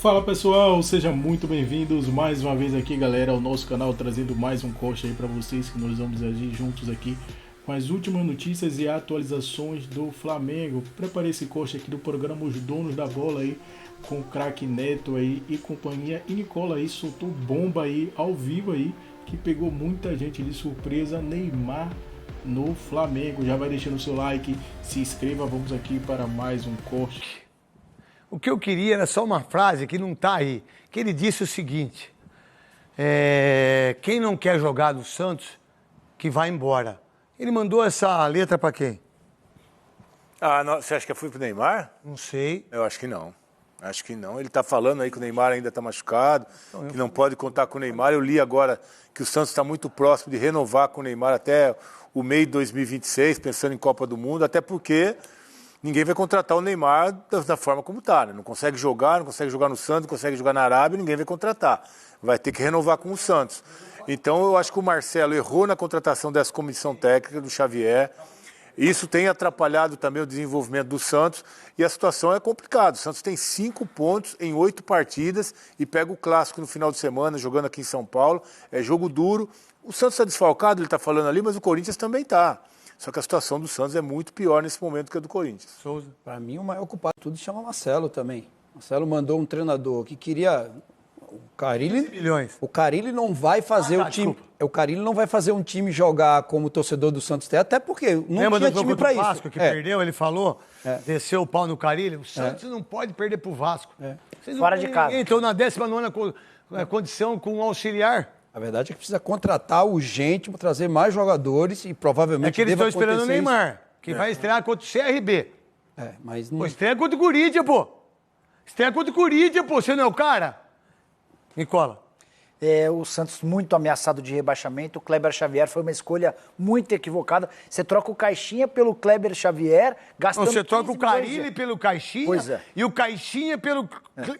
Fala pessoal, sejam muito bem-vindos mais uma vez aqui, galera, ao nosso canal, trazendo mais um corte aí para vocês, que nós vamos agir juntos aqui com as últimas notícias e atualizações do Flamengo. Preparei esse corte aqui do programa Os Donos da Bola aí, com o craque Neto aí e companhia, e Nicola aí soltou bomba aí, ao vivo aí, que pegou muita gente de surpresa. Neymar no Flamengo. Já vai deixando o seu like, se inscreva, vamos aqui para mais um corte. O que eu queria era só uma frase que não está aí, que ele disse o seguinte, quem não quer jogar no Santos, que vai embora. Ele mandou essa letra para quem? Você acha que foi pro Neymar? Não sei. Eu acho que não. Acho que não. Ele está falando aí que o Neymar ainda está machucado, que não pode contar com o Neymar. Eu li agora que o Santos está muito próximo de renovar com o Neymar até o meio de 2026, pensando em Copa do Mundo, até porque ninguém vai contratar o Neymar da forma como está, né? Não consegue jogar no Santos, não consegue jogar na Arábia, ninguém vai contratar. Vai ter que renovar com o Santos. Então eu acho que o Marcelo errou na contratação dessa comissão técnica do Xavier. Isso tem atrapalhado também o desenvolvimento do Santos e a situação é complicada. O Santos tem 5 pontos em 8 partidas e pega o Clássico no final de semana, jogando aqui em São Paulo. É jogo duro. O Santos está desfalcado, ele está falando ali, mas o Corinthians também está. Só que a situação do Santos é muito pior nesse momento que a do Corinthians. Souza. Para mim, o maior culpado de tudo chama Marcelo também. Marcelo mandou um treinador que queria... O Carille não vai fazer o time. O Carille não vai fazer um time jogar como o torcedor do Santos tem, até porque não tinha time para isso. O Vasco que perdeu, ele falou, desceu o pau no Carille. O Santos não pode perder pro Vasco. Fora de casa. Então na 19ª condição com um auxiliar. A verdade é que precisa contratar urgente para trazer mais jogadores e provavelmente é que eles estão esperando o Neymar, que vai estrear contra o CRB. Mas não... Pô, estreia contra o Corinthians, pô. Estreia contra o Corinthians, pô. Você não é o cara? Nicola. O Santos muito ameaçado de rebaixamento. O Kleber Xavier foi uma escolha muito equivocada. Você troca o Caixinha pelo Kleber Xavier, gastando... Você troca o Carille pelo Caixinha e o Caixinha pelo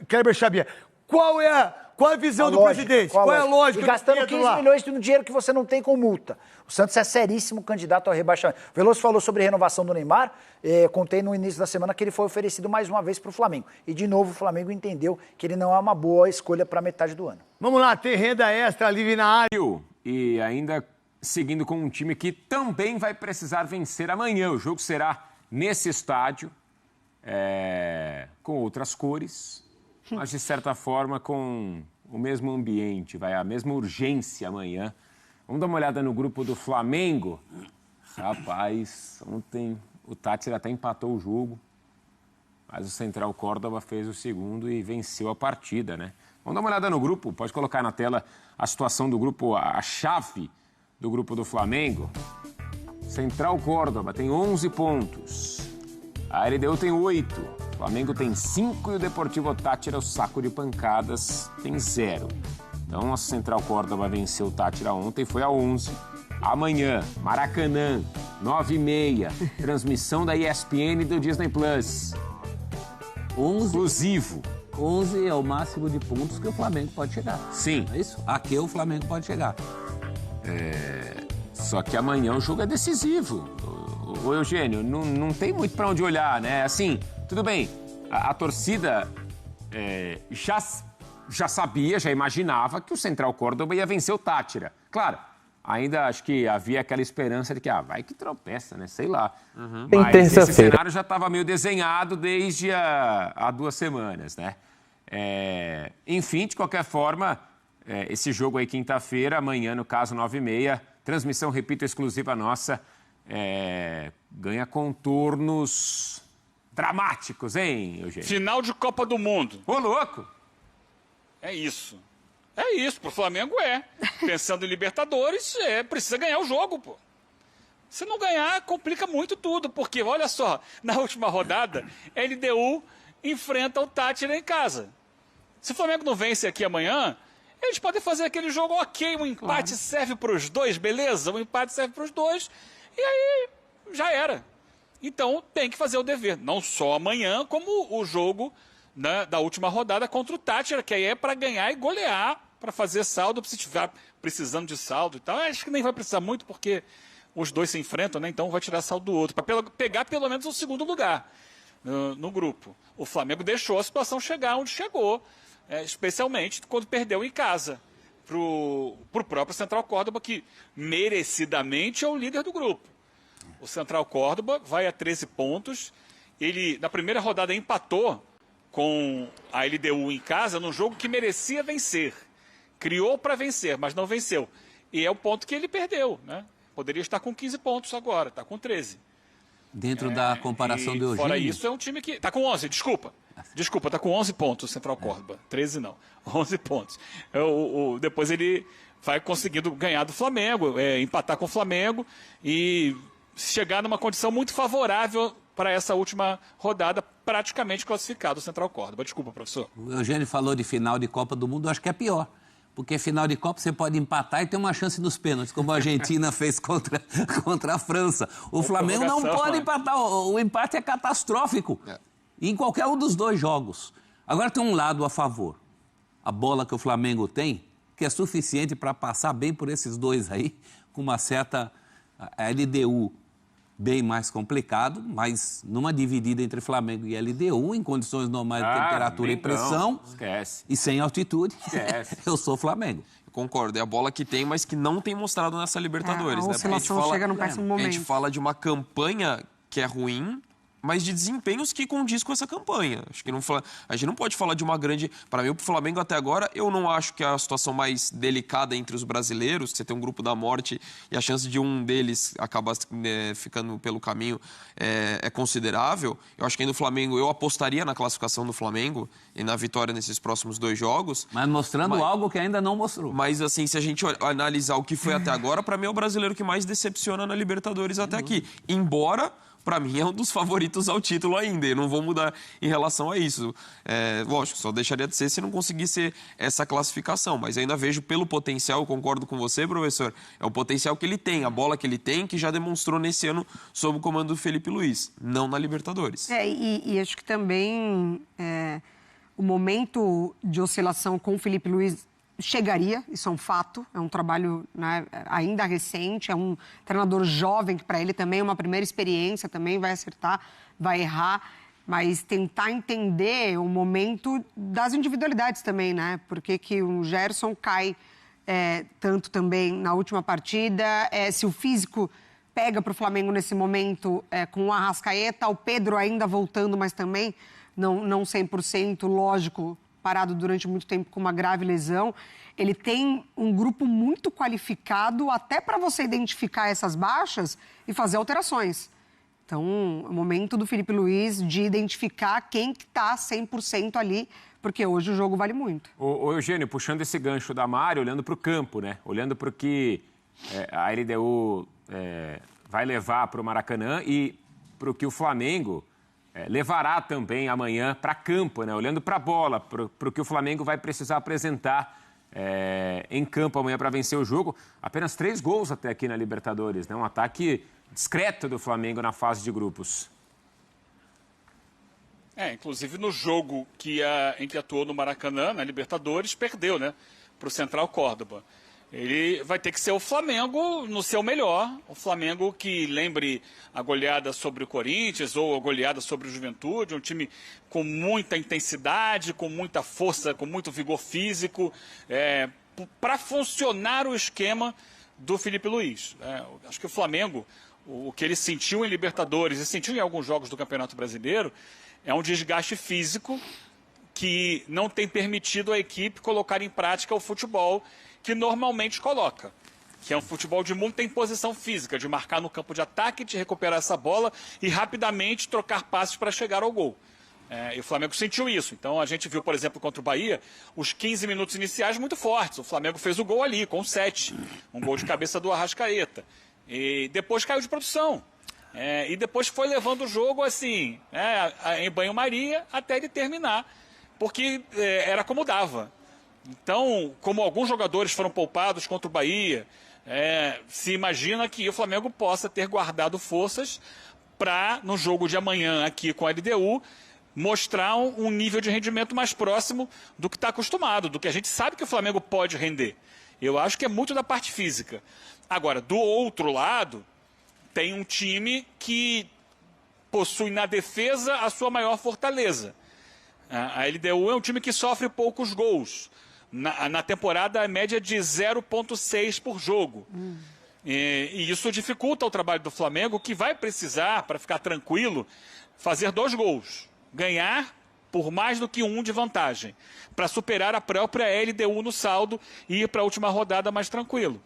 Kleber Xavier. Qual é a visão do presidente? Qual é a lógica? E gastando 15 milhões de um dinheiro que você não tem com multa. O Santos é seríssimo candidato ao rebaixamento. O Veloso falou sobre renovação do Neymar. Contei no início da semana que ele foi oferecido mais uma vez para o Flamengo. E de novo o Flamengo entendeu que ele não é uma boa escolha para metade do ano. Vamos lá, tem renda extra livre na área. E ainda seguindo com um time que também vai precisar vencer amanhã. O jogo será nesse estádio, com outras cores, mas de certa forma com o mesmo ambiente, a mesma urgência amanhã. Vamos dar uma olhada no grupo do Flamengo. Rapaz, ontem o Táchira até empatou o jogo, mas o Central Córdoba fez o segundo e venceu a partida, né? Vamos dar uma olhada no grupo, pode colocar na tela a situação do grupo, a chave do grupo do Flamengo. Central Córdoba tem 11 pontos, a LDU tem 8. O Flamengo tem 5 e o Deportivo Táchira, o saco de pancadas, tem 0. Então, a Central Córdoba venceu o Táchira ontem, foi a 11. Amanhã, Maracanã, 9h30, transmissão da ESPN e do Disney+. 11, exclusivo. 11 é o máximo de pontos que o Flamengo pode chegar. Sim. É isso? Aqui o Flamengo pode chegar. Só que amanhã o jogo é decisivo. O Eugênio, não tem muito para onde olhar, né? Assim, tudo bem, a torcida já sabia, já imaginava que o Central Córdoba ia vencer o Táchira. Claro, ainda acho que havia aquela esperança de que, vai que tropeça, né? Sei lá. Mas esse cenário já estava meio desenhado desde há 2 semanas, né? Enfim, de qualquer forma, esse jogo aí quinta-feira, amanhã, no caso, 9h30, transmissão, repito, exclusiva nossa, ganha contornos dramáticos, hein, Eugênio? Final de Copa do Mundo. Ô, louco! É isso. É isso, pro Flamengo Pensando em Libertadores, precisa ganhar o jogo, pô. Se não ganhar, complica muito tudo, porque, olha só, na última rodada, LDU enfrenta o Táchira em casa. Se o Flamengo não vence aqui amanhã, eles podem fazer aquele jogo ok, um empate serve para os dois, beleza? Um empate serve para os dois, e aí já era. Então tem que fazer o dever, não só amanhã, como o jogo, né, da última rodada contra o Táchira, que aí é para ganhar e golear, para fazer saldo, se estiver precisando de saldo e tal. Acho que nem vai precisar muito, porque os dois se enfrentam, né? Então vai tirar saldo do outro, para pegar pelo menos o segundo lugar no grupo. O Flamengo deixou a situação chegar onde chegou, especialmente quando perdeu em casa para o próprio Central Córdoba, que merecidamente é o líder do grupo. O Central Córdoba vai a 13 pontos. Ele, na primeira rodada, empatou com a LDU em casa num jogo que merecia vencer. Criou para vencer, mas não venceu. E é o ponto que ele perdeu, né? Poderia estar com 15 pontos agora, está com 13. Dentro da comparação do Eugênio. Fora isso, é um time que... Está com 11, desculpa. Desculpa, está com 11 pontos o Central Córdoba. 13 não, 11 pontos. Depois ele vai conseguindo ganhar do Flamengo, empatar com o Flamengo e chegar numa condição muito favorável para essa última rodada, praticamente classificado o Central Córdoba. Desculpa, professor. O Eugênio falou de final de Copa do Mundo, eu acho que é pior. Porque final de Copa você pode empatar e ter uma chance nos pênaltis, como a Argentina fez contra a França. O Flamengo não pode empatar, o empate é catastrófico em qualquer um dos dois jogos. Agora tem um lado a favor. A bola que o Flamengo tem, que é suficiente para passar bem por esses dois aí, com uma certa LDU bem mais complicado, mas numa dividida entre Flamengo e LDU, em condições normais de temperatura e pressão, e sem altitude, eu sou Flamengo. Eu concordo, é a bola que tem, mas que não tem mostrado nessa Libertadores. A oscilação chega num péssimo momento. A gente fala de uma campanha que é ruim, mas de desempenhos que condiz com essa campanha. Acho que a gente não pode falar de uma grande... Para mim, o Flamengo até agora, eu não acho que é a situação mais delicada entre os brasileiros, você tem um grupo da morte e a chance de um deles acabar ficando pelo caminho é considerável. Eu acho que ainda o Flamengo, eu apostaria na classificação do Flamengo e na vitória nesses próximos 2 jogos. Mas mostrando algo que ainda não mostrou. Mas assim, se a gente analisar o que foi até agora, para mim é o brasileiro que mais decepciona na Libertadores até aqui. Embora... Para mim, é um dos favoritos ao título ainda. Eu não vou mudar em relação a isso. Lógico, só deixaria de ser se não conseguisse essa classificação. Mas ainda vejo pelo potencial, eu concordo com você, professor, é o potencial que ele tem, a bola que ele tem, que já demonstrou nesse ano sob o comando do Felipe Luiz, não na Libertadores. E acho que também o momento de oscilação com o Felipe Luiz chegaria, isso é um fato, é um trabalho, né, ainda recente, é um treinador jovem que para ele também é uma primeira experiência, também vai acertar, vai errar, mas tentar entender o momento das individualidades também, né? Por que o Gerson cai tanto também na última partida, se o físico pega para o Flamengo nesse momento com o Arrascaeta, o Pedro ainda voltando, mas também não 100%, lógico, parado durante muito tempo com uma grave lesão. Ele tem um grupo muito qualificado até para você identificar essas baixas e fazer alterações. Então, é o momento do Felipe Luiz de identificar quem que está 100% ali, porque hoje o jogo vale muito. Ô Eugênio, puxando esse gancho da Mari, olhando para o campo, né? Olhando para o que a LDU vai levar para o Maracanã e para o que o Flamengo... levará também amanhã para campo, né? Olhando para a bola, para o que o Flamengo vai precisar apresentar em campo amanhã para vencer o jogo. Apenas 3 gols até aqui na Libertadores, né? Um ataque discreto do Flamengo na fase de grupos. Inclusive no jogo em que atuou no Maracanã, na Libertadores, perdeu, né? Para o Central Córdoba. Ele vai ter que ser o Flamengo no seu melhor. O Flamengo que lembre a goleada sobre o Corinthians ou a goleada sobre o Juventude. Um time com muita intensidade, com muita força, com muito vigor físico, para funcionar o esquema do Felipe Luiz. Acho que o Flamengo, o que ele sentiu em Libertadores e sentiu em alguns jogos do Campeonato Brasileiro, é um desgaste físico que não tem permitido a equipe colocar em prática o futebol que normalmente coloca, que é um futebol de muita imposição física, de marcar no campo de ataque, de recuperar essa bola e rapidamente trocar passes para chegar ao gol. E o Flamengo sentiu isso. Então a gente viu, por exemplo, contra o Bahia, os 15 minutos iniciais muito fortes. O Flamengo fez o gol ali, com 7. Um gol de cabeça do Arrascaeta. E depois caiu de produção. E depois foi levando o jogo assim, em banho-maria, até ele terminar. Porque era como dava. Então, como alguns jogadores foram poupados contra o Bahia, se imagina que o Flamengo possa ter guardado forças para, no jogo de amanhã aqui com a LDU, mostrar um nível de rendimento mais próximo do que está acostumado, do que a gente sabe que o Flamengo pode render. Eu acho que é muito da parte física. Agora, do outro lado, tem um time que possui na defesa a sua maior fortaleza. A LDU é um time que sofre poucos gols. Na temporada, a média é de 0,6 por jogo. E isso dificulta o trabalho do Flamengo, que vai precisar, para ficar tranquilo, fazer 2 gols. Ganhar por mais do que 1 de vantagem, para superar a própria LDU no saldo e ir para a última rodada mais tranquilo,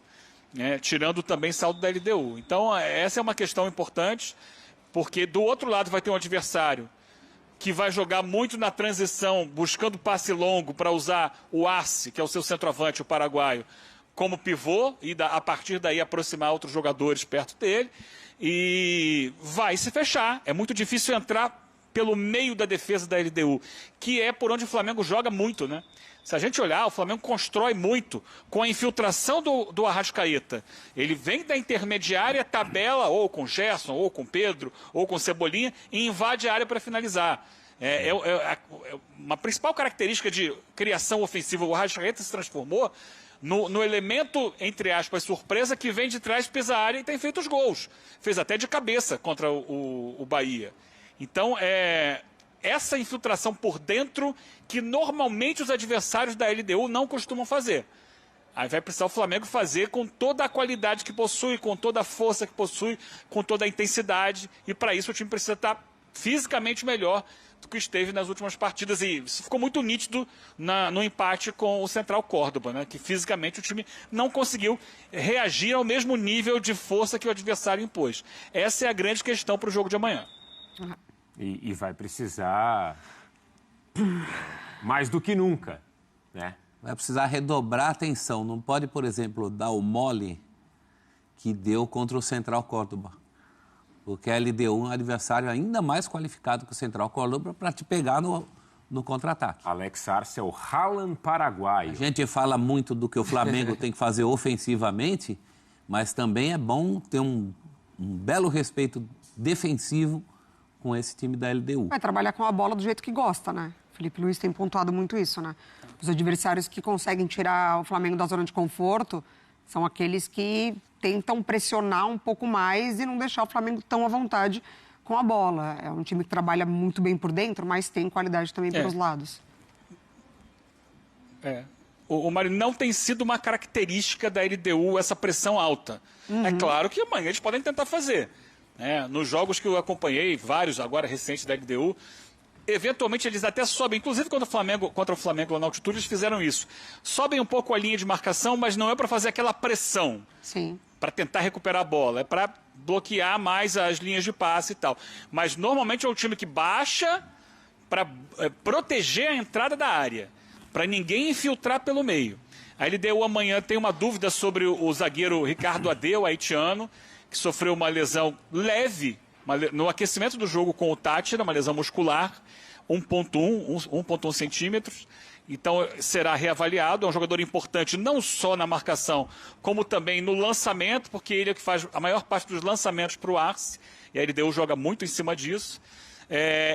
tirando também saldo da LDU. Então, essa é uma questão importante, porque do outro lado vai ter um adversário que vai jogar muito na transição, buscando passe longo para usar o Arce, que é o seu centroavante, o paraguaio, como pivô, e a partir daí aproximar outros jogadores perto dele, e vai se fechar. É muito difícil entrar pelo meio da defesa da LDU, que é por onde o Flamengo joga muito, né? Se a gente olhar, o Flamengo constrói muito com a infiltração do Arrascaeta. Ele vem da intermediária, tabela ou com Gerson, ou com Pedro, ou com Cebolinha, e invade a área para finalizar. Uma principal característica de criação ofensiva, o Arrascaeta se transformou no elemento, entre aspas, surpresa, que vem de trás, pisa a área e tem feito os gols. Fez até de cabeça contra o Bahia. Então, essa infiltração por dentro que normalmente os adversários da LDU não costumam fazer. Aí vai precisar o Flamengo fazer com toda a qualidade que possui, com toda a força que possui, com toda a intensidade. E para isso o time precisa estar fisicamente melhor do que esteve nas últimas partidas. E isso ficou muito nítido no empate com o Central Córdoba, né? Que fisicamente o time não conseguiu reagir ao mesmo nível de força que o adversário impôs. Essa é a grande questão para o jogo de amanhã. E vai precisar mais do que nunca, né? Vai precisar redobrar a atenção. Não pode, por exemplo, dar o mole que deu contra o Central Córdoba. Porque a LDU é um adversário ainda mais qualificado que o Central Córdoba para te pegar no contra-ataque. Alex Arce é o Haaland paraguaio. A gente fala muito do que o Flamengo tem que fazer ofensivamente, mas também é bom ter um belo respeito defensivo com esse time da LDU. Vai trabalhar com a bola do jeito que gosta, né? Felipe Luiz tem pontuado muito isso, né? Os adversários que conseguem tirar o Flamengo da zona de conforto são aqueles que tentam pressionar um pouco mais e não deixar o Flamengo tão à vontade com a bola. É um time que trabalha muito bem por dentro, mas tem qualidade também pelos lados. O Mário, não tem sido uma característica da LDU essa pressão alta. É claro que amanhã eles podem tentar fazer. Nos jogos que eu acompanhei, vários agora recentes da LDU, eventualmente eles até sobem, inclusive contra o Flamengo lá na altitude, eles fizeram isso. Sobem um pouco a linha de marcação, mas não é para fazer aquela pressão. Sim. Para tentar recuperar a bola, é para bloquear mais as linhas de passe e tal. Mas normalmente é um time que baixa para proteger a entrada da área, para ninguém infiltrar pelo meio. A LDU amanhã tem uma dúvida sobre o zagueiro Ricardo Adeu, haitiano, que sofreu uma lesão leve no aquecimento do jogo com o Tátira, uma lesão muscular, 1,1 centímetros. Então será reavaliado. É um jogador importante não só na marcação, como também no lançamento, porque ele é que faz a maior parte dos lançamentos para o Arce, e a LDU joga muito em cima disso.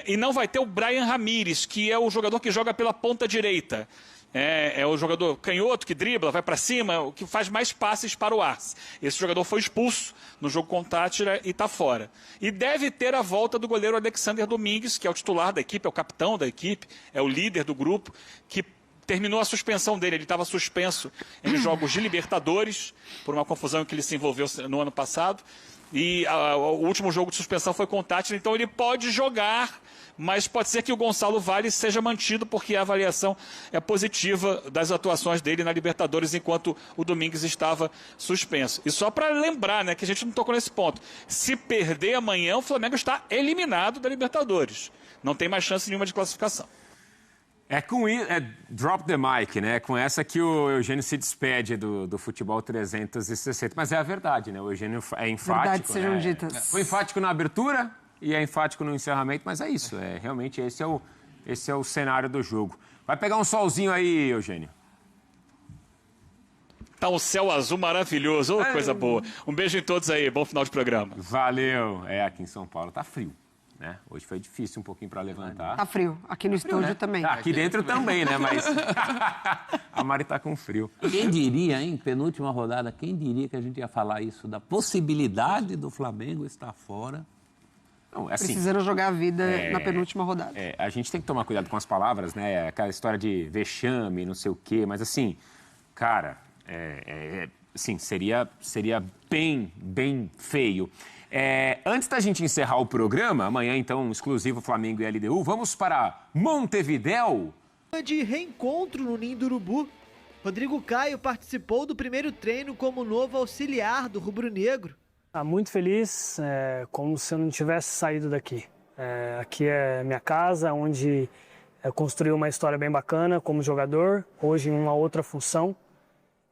E não vai ter o Brian Ramírez, que é o jogador que joga pela ponta direita. É o jogador canhoto que dribla, vai para cima, o que faz mais passes para o Arce. Esse jogador foi expulso no jogo com o Tátira e está fora. E deve ter a volta do goleiro Alexander Domingues, que é o titular da equipe, é o capitão da equipe, é o líder do grupo, que terminou a suspensão dele. Ele estava suspenso em jogos de Libertadores, por uma confusão em que ele se envolveu no ano passado. E o último jogo de suspensão foi com o Tátira, então ele pode jogar, mas pode ser que o Gonçalo Vale seja mantido, porque a avaliação é positiva das atuações dele na Libertadores, enquanto o Domingues estava suspenso. E só para lembrar, né, que a gente não tocou nesse ponto, se perder amanhã, o Flamengo está eliminado da Libertadores. Não tem mais chance nenhuma de classificação. Drop the mic, né? Com essa que o Eugênio se despede do Futebol 360. Mas é a verdade, né? O Eugênio é enfático. Verdades sejam ditas. Foi enfático na abertura e é enfático no encerramento, mas é isso. Realmente esse é o cenário do jogo. Vai pegar um solzinho aí, Eugênio. Tá um céu azul maravilhoso, coisa boa. Um beijo em todos aí, bom final de programa. Valeu. Aqui em São Paulo tá frio. Né? Hoje foi difícil um pouquinho para levantar. Tá frio. Aqui no estúdio, né? Também. Aqui dentro também, né? Mas a Mari tá com frio. Quem diria, hein? Penúltima rodada, quem diria que a gente ia falar isso da possibilidade do Flamengo estar fora Não, assim, precisando jogar a vida na penúltima rodada. A gente tem que tomar cuidado com as palavras, né? Aquela história de vexame, não sei o quê, mas assim, cara, assim, seria bem feio. Antes da gente encerrar o programa, amanhã então, exclusivo Flamengo e LDU, vamos para Montevidéu. De reencontro no Ninho do Urubu. Rodrigo Caio participou do primeiro treino como novo auxiliar do rubro-negro. Muito feliz, como se eu não tivesse saído daqui. Aqui é minha casa, onde eu construí uma história bem bacana como jogador, hoje em uma outra função.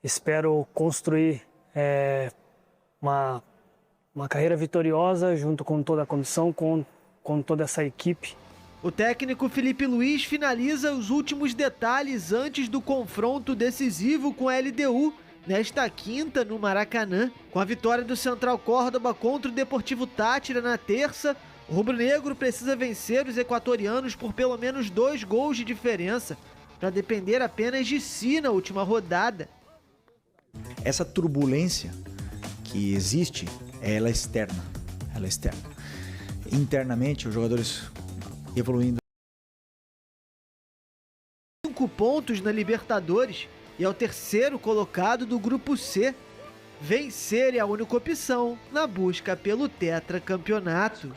Espero construir uma carreira vitoriosa junto com toda a condição, com toda essa equipe. O técnico Felipe Luiz finaliza os últimos detalhes antes do confronto decisivo com a LDU, nesta quinta no Maracanã. Com a vitória do Central Córdoba contra o Deportivo Táchira na terça, o rubro-negro precisa vencer os equatorianos por pelo menos 2 gols de diferença, para depender apenas de si na última rodada. Essa turbulência que existe, ela é externa. Internamente, os jogadores evoluindo. 5 pontos na Libertadores e é o terceiro colocado do Grupo C. Vencer é a única opção na busca pelo tetracampeonato.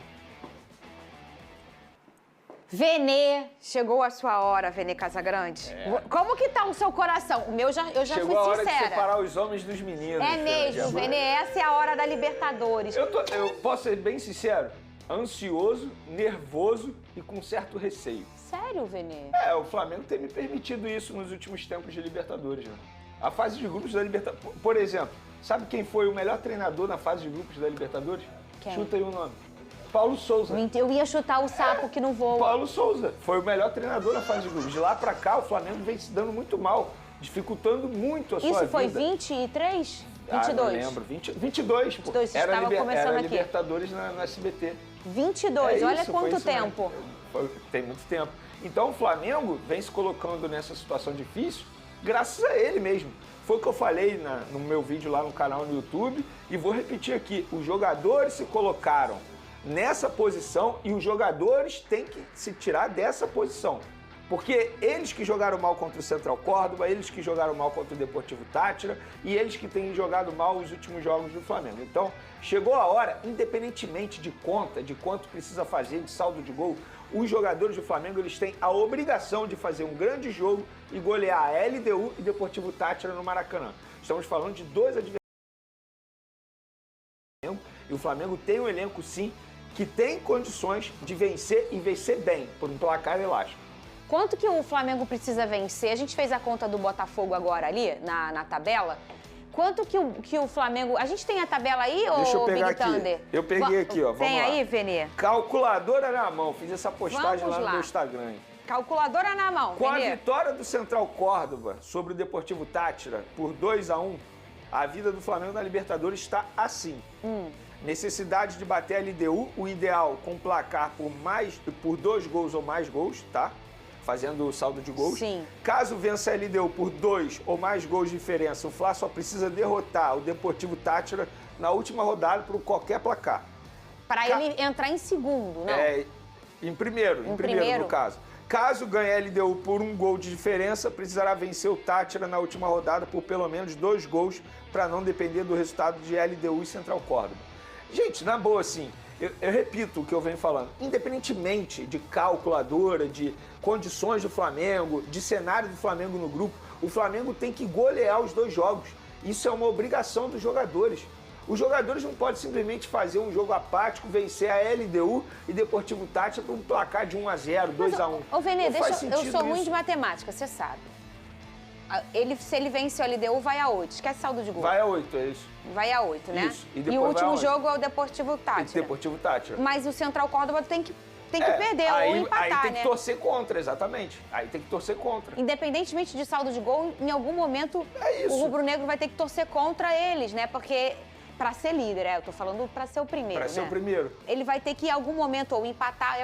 Vene, chegou a sua hora, Vene Casagrande. Como que tá o seu coração? O meu eu já fui sincera. Chegou a hora de separar os homens dos meninos. É mesmo, Vene, essa é a hora da Libertadores. Eu posso ser bem sincero? Ansioso, nervoso e com certo receio. Sério, Vene? O Flamengo tem me permitido isso nos últimos tempos de Libertadores, né? A fase de grupos da Libertadores... Por exemplo, sabe quem foi o melhor treinador na fase de grupos da Libertadores? Quem? Chuta aí o nome. Paulo Souza. Eu ia chutar o sapo que não voa. Paulo Souza foi o melhor treinador na fase de grupos. De lá pra cá, o Flamengo vem se dando muito mal, dificultando muito a sua vida. Isso foi 23? 22? Não lembro. 22, pô. 22, era aqui. Libertadores no SBT. 22, olha quanto tempo. Tem muito tempo. Então o Flamengo vem se colocando nessa situação difícil graças a ele mesmo. Foi o que eu falei no meu vídeo lá no canal no YouTube e vou repetir aqui. Os jogadores se colocaram nessa posição e os jogadores têm que se tirar dessa posição. Porque eles que jogaram mal contra o Central Córdoba, eles que jogaram mal contra o Deportivo Táchira e eles que têm jogado mal os últimos jogos do Flamengo. Então, chegou a hora, independentemente de conta, de quanto precisa fazer, de saldo de gol, os jogadores do Flamengo eles têm a obrigação de fazer um grande jogo e golear a LDU e Deportivo Táchira no Maracanã. Estamos falando de 2 adversários. E o Flamengo tem um elenco, sim, que tem condições de vencer e vencer bem, por um placar elástico. Quanto que o Flamengo precisa vencer? A gente fez a conta do Botafogo agora ali, na tabela. Quanto que o Flamengo... A gente tem a tabela aí, ou Deixa eu pegar Big aqui. Thunder? Eu peguei aqui, ó. Vamos tem lá. aí, Venê? Calculadora na mão. Fiz essa postagem lá no meu Instagram. Calculadora na mão, Com Venê. a vitória do Central Córdoba sobre o Deportivo Táchira por 2-1, a vida do Flamengo na Libertadores está assim. Necessidade de bater a LDU, o ideal com placar por 2 gols ou mais gols, tá? Fazendo o saldo de gols. Sim. Caso vença a LDU por 2 ou mais gols de diferença, o Fla só precisa derrotar o Deportivo Táchira na última rodada por qualquer placar. Para ele entrar em segundo, não? Em primeiro no caso. Caso ganhe a LDU por 1 gol de diferença, precisará vencer o Táchira na última rodada por pelo menos 2 gols para não depender do resultado de LDU e Central Córdoba. Gente, na boa, assim, eu repito o que eu venho falando. Independentemente de calculadora, de condições do Flamengo, de cenário do Flamengo no grupo, o Flamengo tem que golear os 2 jogos. Isso é uma obrigação dos jogadores. Os jogadores não podem simplesmente fazer um jogo apático, vencer a LDU e Deportivo Táchira por um placar de 1-0, 2-1. Ô, Venê, eu sou ruim de matemática, você sabe. Se ele vence o LDU, vai a 8. Esquece saldo de gol. Vai a 8, é isso. Vai a 8, né? Isso. E o último jogo é o Deportivo Táchira. Deportivo Táchira. Mas o Central Córdoba tem que perder ou empatar, né? Aí tem que torcer contra, exatamente. Aí tem que torcer contra. Independentemente de saldo de gol, em algum momento o rubro-negro vai ter que torcer contra eles, né? Porque para ser líder, eu tô falando para ser o primeiro, Para ser o primeiro. Ele vai ter que em algum momento ou empatar,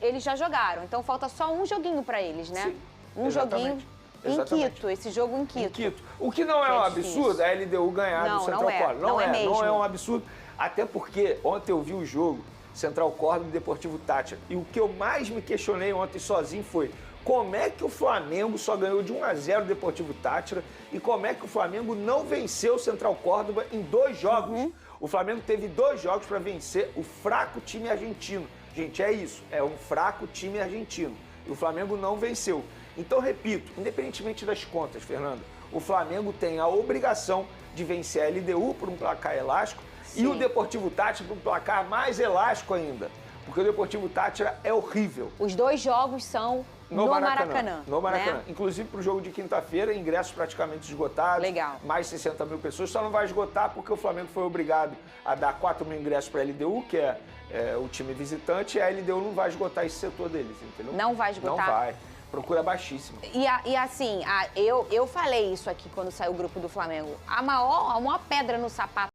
eles já jogaram. Então falta só um joguinho para eles, né? Sim, joguinho em Quito, esse jogo em Quito. O que não é um absurdo, a LDU ganhar do Central Córdoba. Não é mesmo. Não é um absurdo. Até porque ontem eu vi o jogo Central Córdoba e Deportivo Táchira. E o que eu mais me questionei ontem sozinho foi como é que o Flamengo só ganhou de 1-0 o Deportivo Táchira e como é que o Flamengo não venceu o Central Córdoba em 2 jogos. O Flamengo teve 2 jogos para vencer o fraco time argentino. Gente, é isso, é um fraco time argentino. E o Flamengo não venceu. Então, repito, independentemente das contas, Fernando, o Flamengo tem a obrigação de vencer a LDU por um placar elástico e o Deportivo Táchira por um placar mais elástico ainda. Porque o Deportivo Táchira é horrível. Os 2 jogos são no Maracanã. No Maracanã. Né? Inclusive para o jogo de quinta-feira, ingressos praticamente esgotados. Legal. Mais 60 mil pessoas. Só não vai esgotar porque o Flamengo foi obrigado a dar 4 mil ingressos para a LDU, que é o time visitante, e a LDU não vai esgotar esse setor deles, entendeu? Não vai esgotar? Não vai. Procura baixíssima. E assim, eu falei isso aqui quando saiu o grupo do Flamengo. A maior pedra no sapato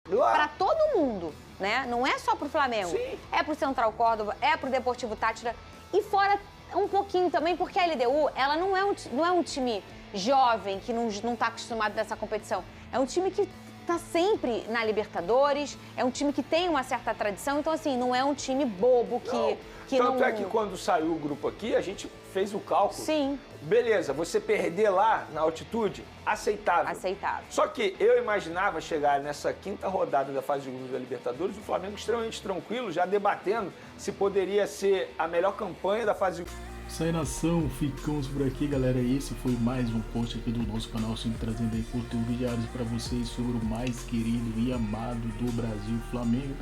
para todo mundo, né? Não é só pro Flamengo. Sim. É pro Central Córdoba, é pro Deportivo Táchira e fora um pouquinho também, porque a LDU, ela não é um time jovem que não tá acostumado nessa competição. É um time que tá sempre na Libertadores, é um time que tem uma certa tradição, então assim, não é um time bobo que Tanto é que quando saiu o grupo aqui, a gente fez o cálculo. Sim. Beleza, você perder lá na altitude, aceitável. Aceitável. Só que eu imaginava chegar nessa 5ª rodada da fase de grupos da Libertadores, o Flamengo extremamente tranquilo, já debatendo se poderia ser a melhor campanha da fase de... Isso aí, nação, ficamos por aqui, galera. Esse foi mais um post aqui do nosso canal, sempre trazendo aí conteúdo diário para vocês sobre o mais querido e amado do Brasil, Flamengo.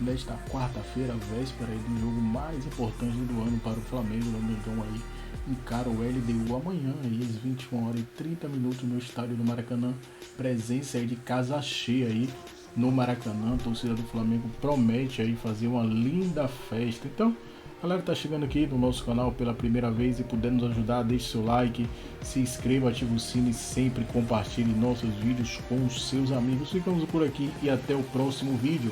Nesta quarta-feira, véspera aí do jogo mais importante do ano para o Flamengo, o Mengão aí encara o LDU amanhã, aí às 21h30 no estádio do Maracanã. Presença aí de casa cheia aí no Maracanã. A torcida do Flamengo promete aí fazer uma linda festa. Então, galera, tá chegando aqui no nosso canal pela primeira vez e puder nos ajudar, deixe seu like, se inscreva, ative o sino e sempre compartilhe nossos vídeos com os seus amigos. Ficamos por aqui e até o próximo vídeo.